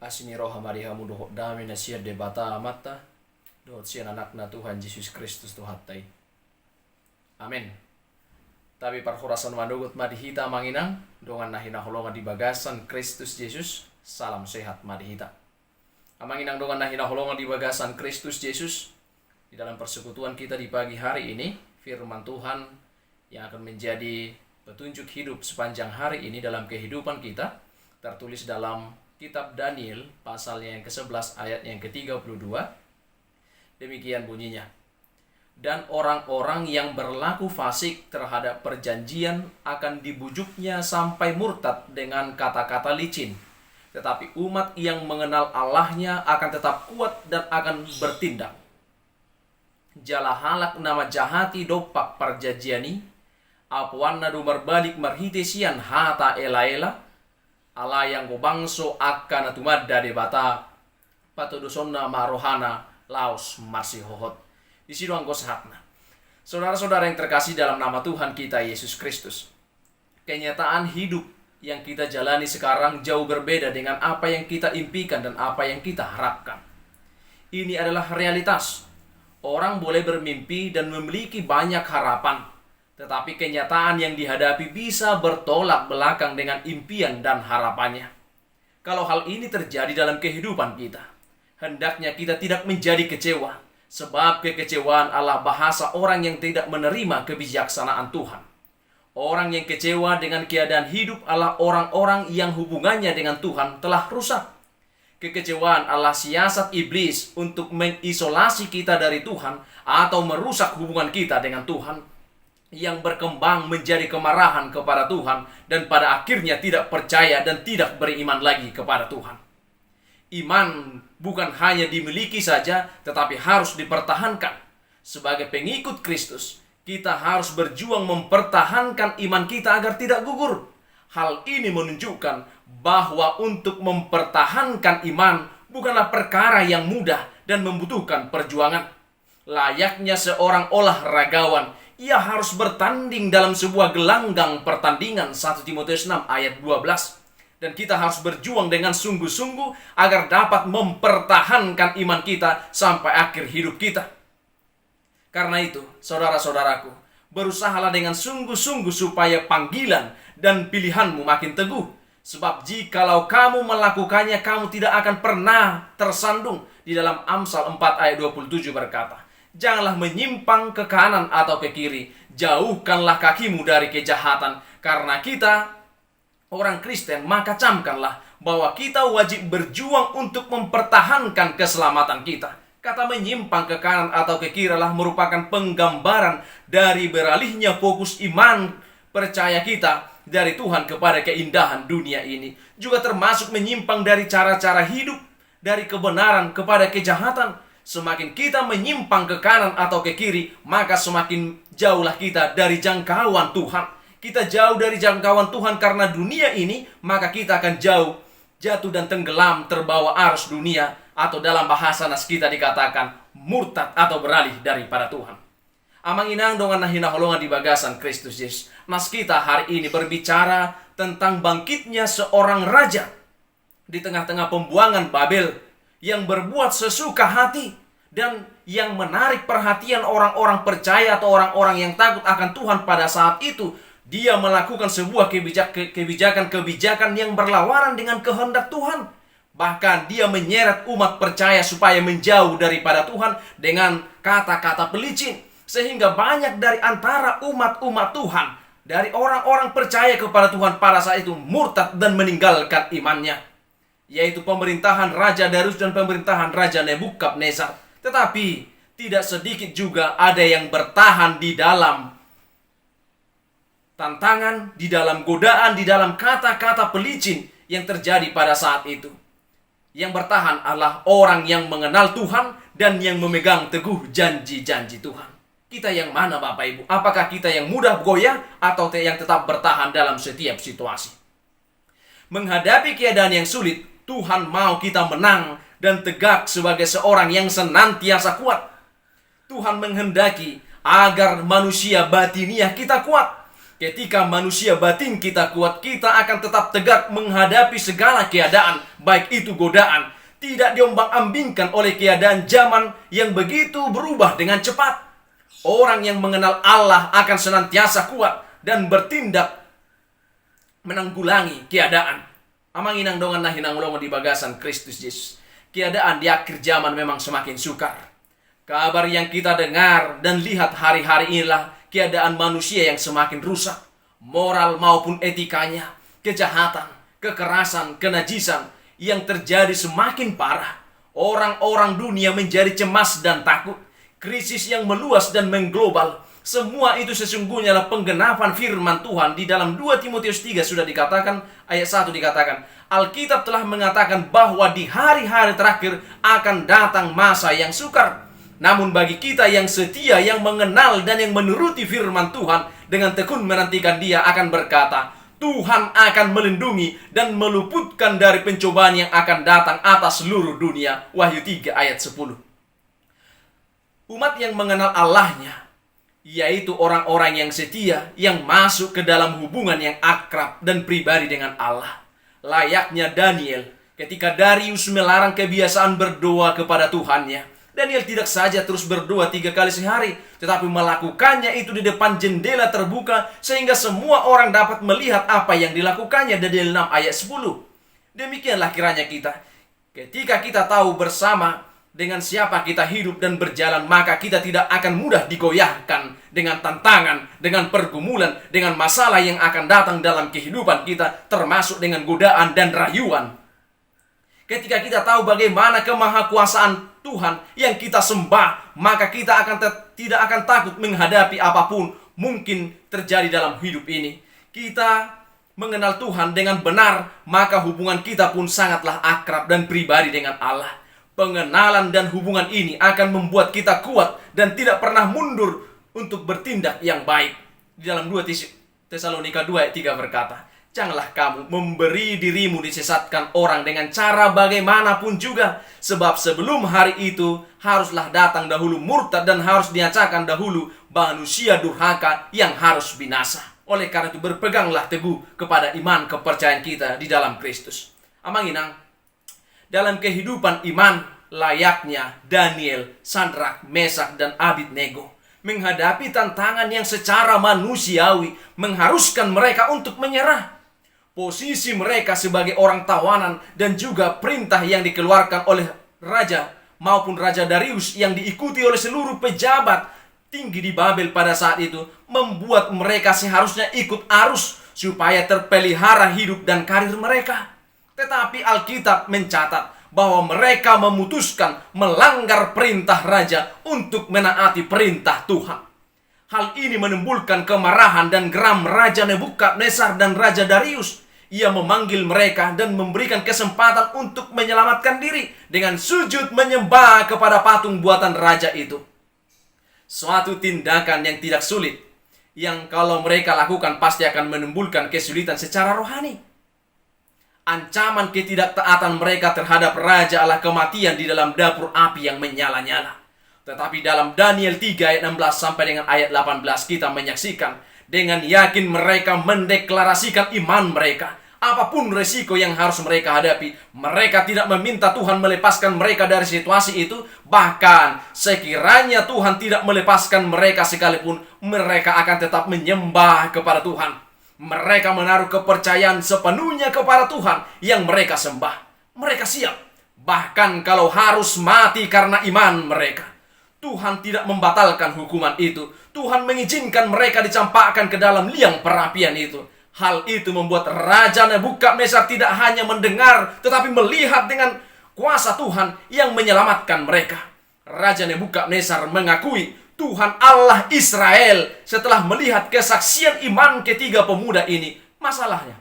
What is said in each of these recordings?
Asini roha marihamu dohok dami na siya debata mata dohot siya anak na Tuhan Yesus Kristus tuhatai. Amin. Tapi parhurasan manugut madihita manginang dongan nahina holongan di bagasan Kristus Yesus. Salam sehat madihita. Amanginang dongan nahina holongan di bagasan Kristus Yesus. Di dalam persekutuan kita di pagi hari ini, firman Tuhan yang akan menjadi petunjuk hidup sepanjang hari ini dalam kehidupan kita tertulis dalam Kitab Daniel pasalnya yang ke-11 ayat yang ke-32. Demikian bunyinya. Dan orang-orang yang berlaku fasik terhadap perjanjian akan dibujuknya sampai murtad dengan kata-kata licin. Tetapi umat yang mengenal Allahnya akan tetap kuat dan akan bertindak. Jala halak nama jahati dopak perjanjiani. Apuanna dumar balik marhitesian hata ela-ela. Allah yang gobangso akan atumadda debata patudusonna marohana laos masih hohot. Di sini anggo sahatna. Saudara-saudara yang terkasih dalam nama Tuhan kita Yesus Kristus. Kenyataan hidup yang kita jalani sekarang jauh berbeda dengan apa yang kita impikan dan apa yang kita harapkan. Ini adalah realitas. Orang boleh bermimpi dan memiliki banyak harapan. Tetapi kenyataan yang dihadapi bisa bertolak belakang dengan impian dan harapannya. Kalau hal ini terjadi dalam kehidupan kita, hendaknya kita tidak menjadi kecewa. Sebab kekecewaan adalah bahasa orang yang tidak menerima kebijaksanaan Tuhan. Orang yang kecewa dengan keadaan hidup adalah orang-orang yang hubungannya dengan Tuhan telah rusak. Kekecewaan adalah siasat iblis untuk mengisolasi kita dari Tuhan atau merusak hubungan kita dengan Tuhan, yang berkembang menjadi kemarahan kepada Tuhan dan pada akhirnya tidak percaya dan tidak beriman lagi kepada Tuhan. Iman bukan hanya dimiliki saja, tetapi harus dipertahankan. Sebagai pengikut Kristus, kita harus berjuang mempertahankan iman kita agar tidak gugur. Hal ini menunjukkan bahwa untuk mempertahankan iman bukanlah perkara yang mudah dan membutuhkan perjuangan. Layaknya seorang olahragawan, ia harus bertanding dalam sebuah gelanggang pertandingan. 1 Timotius 6 ayat 12. Dan kita harus berjuang dengan sungguh-sungguh agar dapat mempertahankan iman kita sampai akhir hidup kita. Karena itu, saudara-saudaraku, berusahalah dengan sungguh-sungguh supaya panggilan dan pilihanmu makin teguh. Sebab jikalau kamu melakukannya, kamu tidak akan pernah tersandung. Di dalam Amsal 4 ayat 27 berkata, janganlah menyimpang ke kanan atau ke kiri. Jauhkanlah kakimu dari kejahatan. Karena kita orang Kristen, maka camkanlah bahwa kita wajib berjuang untuk mempertahankan keselamatan kita. Kata menyimpang ke kanan atau ke kiri adalah merupakan penggambaran dari beralihnya fokus iman percaya kita dari Tuhan kepada keindahan dunia ini. Juga termasuk menyimpang dari cara-cara hidup, dari kebenaran kepada kejahatan. Semakin kita menyimpang ke kanan atau ke kiri, maka semakin jauhlah kita dari jangkauan Tuhan. Kita jauh dari jangkauan Tuhan karena dunia ini, maka kita akan jatuh dan tenggelam terbawa arus dunia, atau dalam bahasa nas kita dikatakan murtad atau beralih daripada Tuhan. Amanginang dongan nahina holongan di bagasan Kristus Yesus. Nas kita hari ini berbicara tentang bangkitnya seorang raja di tengah-tengah pembuangan Babel, yang berbuat sesuka hati dan yang menarik perhatian orang-orang percaya atau orang-orang yang takut akan Tuhan pada saat itu. Dia melakukan sebuah kebijakan-kebijakan yang berlawanan dengan kehendak Tuhan. Bahkan dia menyeret umat percaya supaya menjauh daripada Tuhan dengan kata-kata pelicin. Sehingga banyak dari antara umat-umat Tuhan, dari orang-orang percaya kepada Tuhan pada saat itu murtad dan meninggalkan imannya, yaitu pemerintahan Raja Darius dan pemerintahan Raja Nebukadnezar. Tetapi tidak sedikit juga ada yang bertahan di dalam tantangan, di dalam godaan, di dalam kata-kata pelicin yang terjadi pada saat itu. Yang bertahan adalah orang yang mengenal Tuhan dan yang memegang teguh janji-janji Tuhan. Kita yang mana Bapak Ibu? Apakah kita yang mudah goyah atau yang tetap bertahan dalam setiap situasi? Menghadapi keadaan yang sulit, Tuhan mau kita menang dan tegak sebagai seorang yang senantiasa kuat. Tuhan menghendaki agar manusia batiniah kita kuat. Ketika manusia batin kita kuat, kita akan tetap tegak menghadapi segala keadaan, baik itu godaan, tidak diombang-ambingkan oleh keadaan zaman yang begitu berubah dengan cepat. Orang yang mengenal Allah akan senantiasa kuat dan bertindak menanggulangi keadaan. Amang inang dongan nah hinang ulama di bagasan Kristus Yesus. Keadaan di akhir zaman memang semakin sukar. Kabar yang kita dengar dan lihat hari-hari inilah keadaan manusia yang semakin rusak, moral maupun etikanya, kejahatan, kekerasan, kenajisan yang terjadi semakin parah. Orang-orang dunia menjadi cemas dan takut. Krisis yang meluas dan mengglobal. Semua itu sesungguhnya adalah penggenapan firman Tuhan. Di dalam 2 Timotius 3 sudah dikatakan, ayat 1 dikatakan, Alkitab telah mengatakan bahwa di hari-hari terakhir akan datang masa yang sukar. Namun bagi kita yang setia, yang mengenal dan yang menuruti firman Tuhan, dengan tekun menantikan Dia akan berkata, Tuhan akan melindungi dan meluputkan dari pencobaan yang akan datang atas seluruh dunia. Wahyu 3 ayat 10. Umat yang mengenal Allahnya, yaitu orang-orang yang setia, yang masuk ke dalam hubungan yang akrab dan pribadi dengan Allah. Layaknya Daniel, ketika Darius melarang kebiasaan berdoa kepada Tuhannya, Daniel tidak saja terus berdoa 3 kali sehari, tetapi melakukannya itu di depan jendela terbuka, sehingga semua orang dapat melihat apa yang dilakukannya. Daniel 6 ayat 10. Demikianlah kiranya kita. Ketika kita tahu bersama dengan siapa kita hidup dan berjalan, maka kita tidak akan mudah digoyahkan dengan tantangan, dengan pergumulan, dengan masalah yang akan datang dalam kehidupan kita, termasuk dengan godaan dan rayuan. Ketika kita tahu bagaimana kemahakuasaan Tuhan yang kita sembah, maka kita tidak akan takut menghadapi apapun mungkin terjadi dalam hidup ini. Kita mengenal Tuhan dengan benar, maka hubungan kita pun sangatlah akrab dan pribadi dengan Allah. Pengenalan dan hubungan ini akan membuat kita kuat dan tidak pernah mundur untuk bertindak yang baik. Di dalam 2 Tesalonika 2 ayat 3 berkata, janganlah kamu memberi dirimu disesatkan orang dengan cara bagaimanapun juga. Sebab sebelum hari itu haruslah datang dahulu murtad dan harus diacahkan dahulu manusia durhaka yang harus binasa. Oleh karena itu berpeganglah teguh kepada iman kepercayaan kita di dalam Kristus. Amang inang, dalam kehidupan iman layaknya Daniel, Sadrak, Mesak, dan Abednego menghadapi tantangan yang secara manusiawi mengharuskan mereka untuk menyerah. Posisi mereka sebagai orang tawanan dan juga perintah yang dikeluarkan oleh raja maupun Raja Darius yang diikuti oleh seluruh pejabat tinggi di Babel pada saat itu membuat mereka seharusnya ikut arus supaya terpelihara hidup dan karir mereka. Tetapi Alkitab mencatat bahwa mereka memutuskan melanggar perintah raja untuk menaati perintah Tuhan. Hal ini menimbulkan kemarahan dan geram Raja Nebukadnezar dan Raja Darius. Ia memanggil mereka dan memberikan kesempatan untuk menyelamatkan diri dengan sujud menyembah kepada patung buatan raja itu. Suatu tindakan yang tidak sulit, yang kalau mereka lakukan pasti akan menimbulkan kesulitan secara rohani. Ancaman ketidaktaatan mereka terhadap raja adalah kematian di dalam dapur api yang menyala-nyala. Tetapi dalam Daniel 3 ayat 16 sampai dengan ayat 18 kita menyaksikan dengan yakin mereka mendeklarasikan iman mereka. Apapun resiko yang harus mereka hadapi, mereka tidak meminta Tuhan melepaskan mereka dari situasi itu. Bahkan sekiranya Tuhan tidak melepaskan mereka sekalipun, mereka akan tetap menyembah kepada Tuhan. Mereka menaruh kepercayaan sepenuhnya kepada Tuhan yang mereka sembah. Mereka siap, bahkan kalau harus mati karena iman mereka. Tuhan tidak membatalkan hukuman itu. Tuhan mengizinkan mereka dicampakkan ke dalam liang perapian itu. Hal itu membuat Raja Nebukadnezar tidak hanya mendengar, tetapi melihat dengan kuasa Tuhan yang menyelamatkan mereka. Raja Nebukadnezar mengakui Tuhan Allah Israel setelah melihat kesaksian iman ketiga pemuda ini. Masalahnya,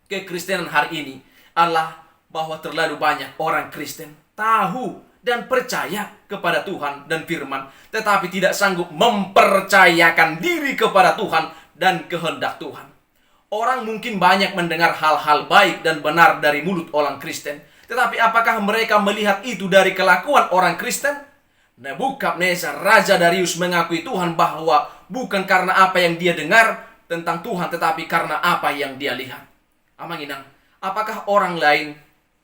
kekristenan hari ini adalah bahwa terlalu banyak orang Kristen tahu dan percaya kepada Tuhan dan firman, tetapi tidak sanggup mempercayakan diri kepada Tuhan dan kehendak Tuhan. Orang mungkin banyak mendengar hal-hal baik dan benar dari mulut orang Kristen, tetapi apakah mereka melihat itu dari kelakuan orang Kristen? Nebukadnezar, Raja Darius mengakui Tuhan bahwa bukan karena apa yang dia dengar, tentang Tuhan, tetapi karena apa yang dia lihat. Amanginang, apakah orang lain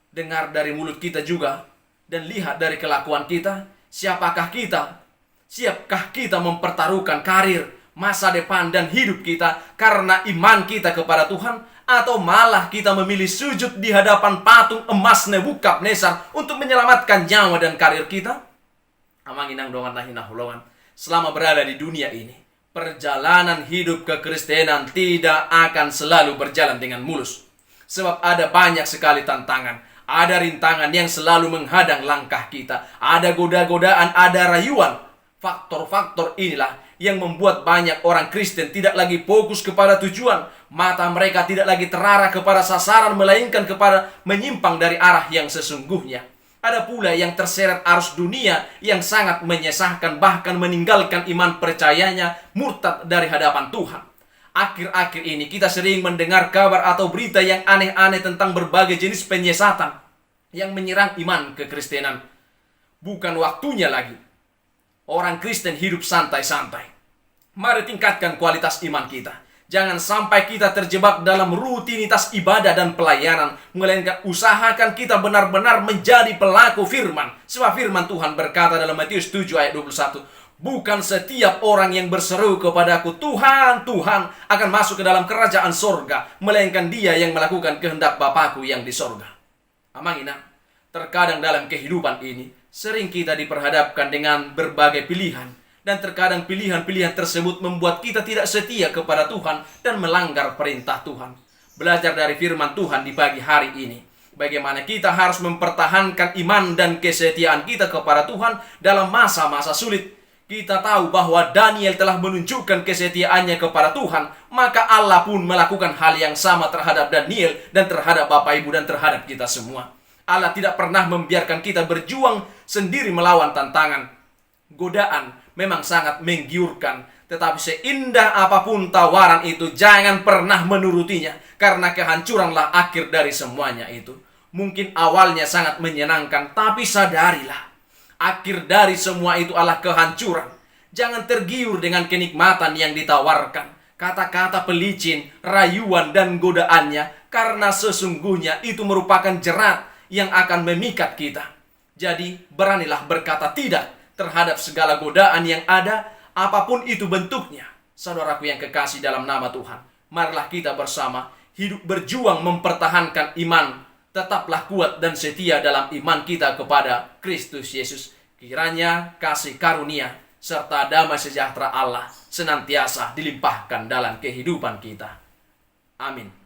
dengar dari mulut kita juga dan lihat dari kelakuan kita? Siapakah kita? Siapkah kita mempertaruhkan karir, masa depan, dan hidup kita karena iman kita kepada Tuhan? Atau malah kita memilih sujud di hadapan patung emas Nebukadnezar untuk menyelamatkan nyawa dan karir kita? Amanginang dongan nahina hulongan. Selama berada di dunia ini, perjalanan hidup kekristenan tidak akan selalu berjalan dengan mulus. Sebab ada banyak sekali tantangan. Ada rintangan yang selalu menghadang langkah kita. Ada goda-godaan, ada rayuan. Faktor-faktor inilah yang membuat banyak orang Kristen tidak lagi fokus kepada tujuan. Mata mereka tidak lagi terarah kepada sasaran, melainkan kepada menyimpang dari arah yang sesungguhnya. Ada pula yang terseret arus dunia yang sangat menyesahkan, bahkan meninggalkan iman percayanya, murtad dari hadapan Tuhan. Akhir-akhir ini kita sering mendengar kabar atau berita yang aneh-aneh tentang berbagai jenis penyesatan yang menyerang iman kekristenan. Bukan waktunya lagi orang Kristen hidup santai-santai. Mari tingkatkan kualitas iman kita. Jangan sampai kita terjebak dalam rutinitas ibadah dan pelayanan, melainkan usahakan kita benar-benar menjadi pelaku firman. Sebab firman Tuhan berkata dalam Matius 7 ayat 21, bukan setiap orang yang berseru kepadaku, Tuhan, Tuhan, akan masuk ke dalam kerajaan sorga, melainkan dia yang melakukan kehendak Bapakku yang di sorga. Amanginang, terkadang dalam kehidupan ini, sering kita diperhadapkan dengan berbagai pilihan. Dan terkadang pilihan-pilihan tersebut membuat kita tidak setia kepada Tuhan dan melanggar perintah Tuhan. Belajar dari firman Tuhan di pagi hari ini, bagaimana kita harus mempertahankan iman dan kesetiaan kita kepada Tuhan dalam masa-masa sulit. Kita tahu bahwa Daniel telah menunjukkan kesetiaannya kepada Tuhan, maka Allah pun melakukan hal yang sama terhadap Daniel dan terhadap Bapak Ibu dan terhadap kita semua. Allah tidak pernah membiarkan kita berjuang sendiri melawan tantangan. Godaan memang sangat menggiurkan, tetapi seindah apapun tawaran itu, jangan pernah menurutinya, karena kehancuranlah akhir dari semuanya itu. Mungkin awalnya sangat menyenangkan, tapi sadarilah, akhir dari semua itu adalah kehancuran. Jangan tergiur dengan kenikmatan yang ditawarkan, kata-kata pelicin, rayuan, dan godaannya, karena sesungguhnya itu merupakan jerat yang akan memikat kita. Jadi beranilah berkata tidak terhadap segala godaan yang ada, apapun itu bentuknya. Saudaraku yang kekasih dalam nama Tuhan, marilah kita bersama hidup berjuang mempertahankan iman. Tetaplah kuat dan setia dalam iman kita kepada Kristus Yesus. Kiranya kasih karunia serta damai sejahtera Allah senantiasa dilimpahkan dalam kehidupan kita. Amin.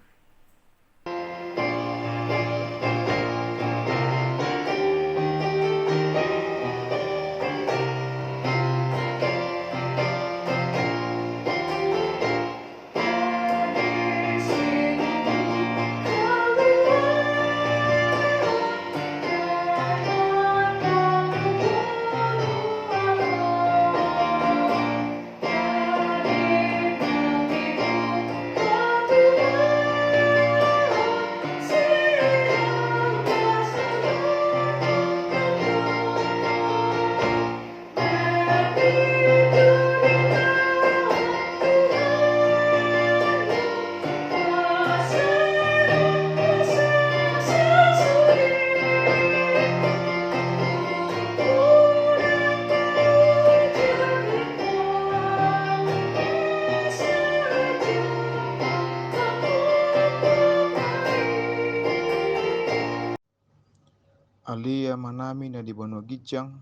Alia manami na di bono gijang,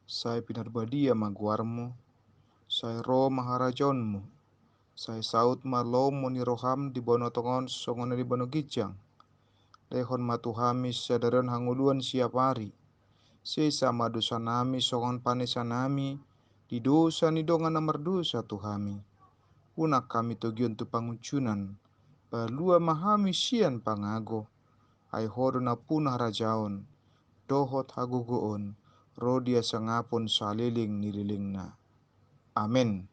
sai pinarbadia maguarmu, sai ro maharajonmu, sai saut malomo ni roham di bono tongon songona di bono gijang, lehon matuhami sadaran hanguluan siap hari, sei sama dosa nami songon panesa nami, di dosa ni dongan namar dosa tuhami, unak kami togion tu pangucunan, balua mahami sian pangago, ai hodo na punah rajaon, dohot hagugoon, rodia sangapon saliling nililingna. Amin.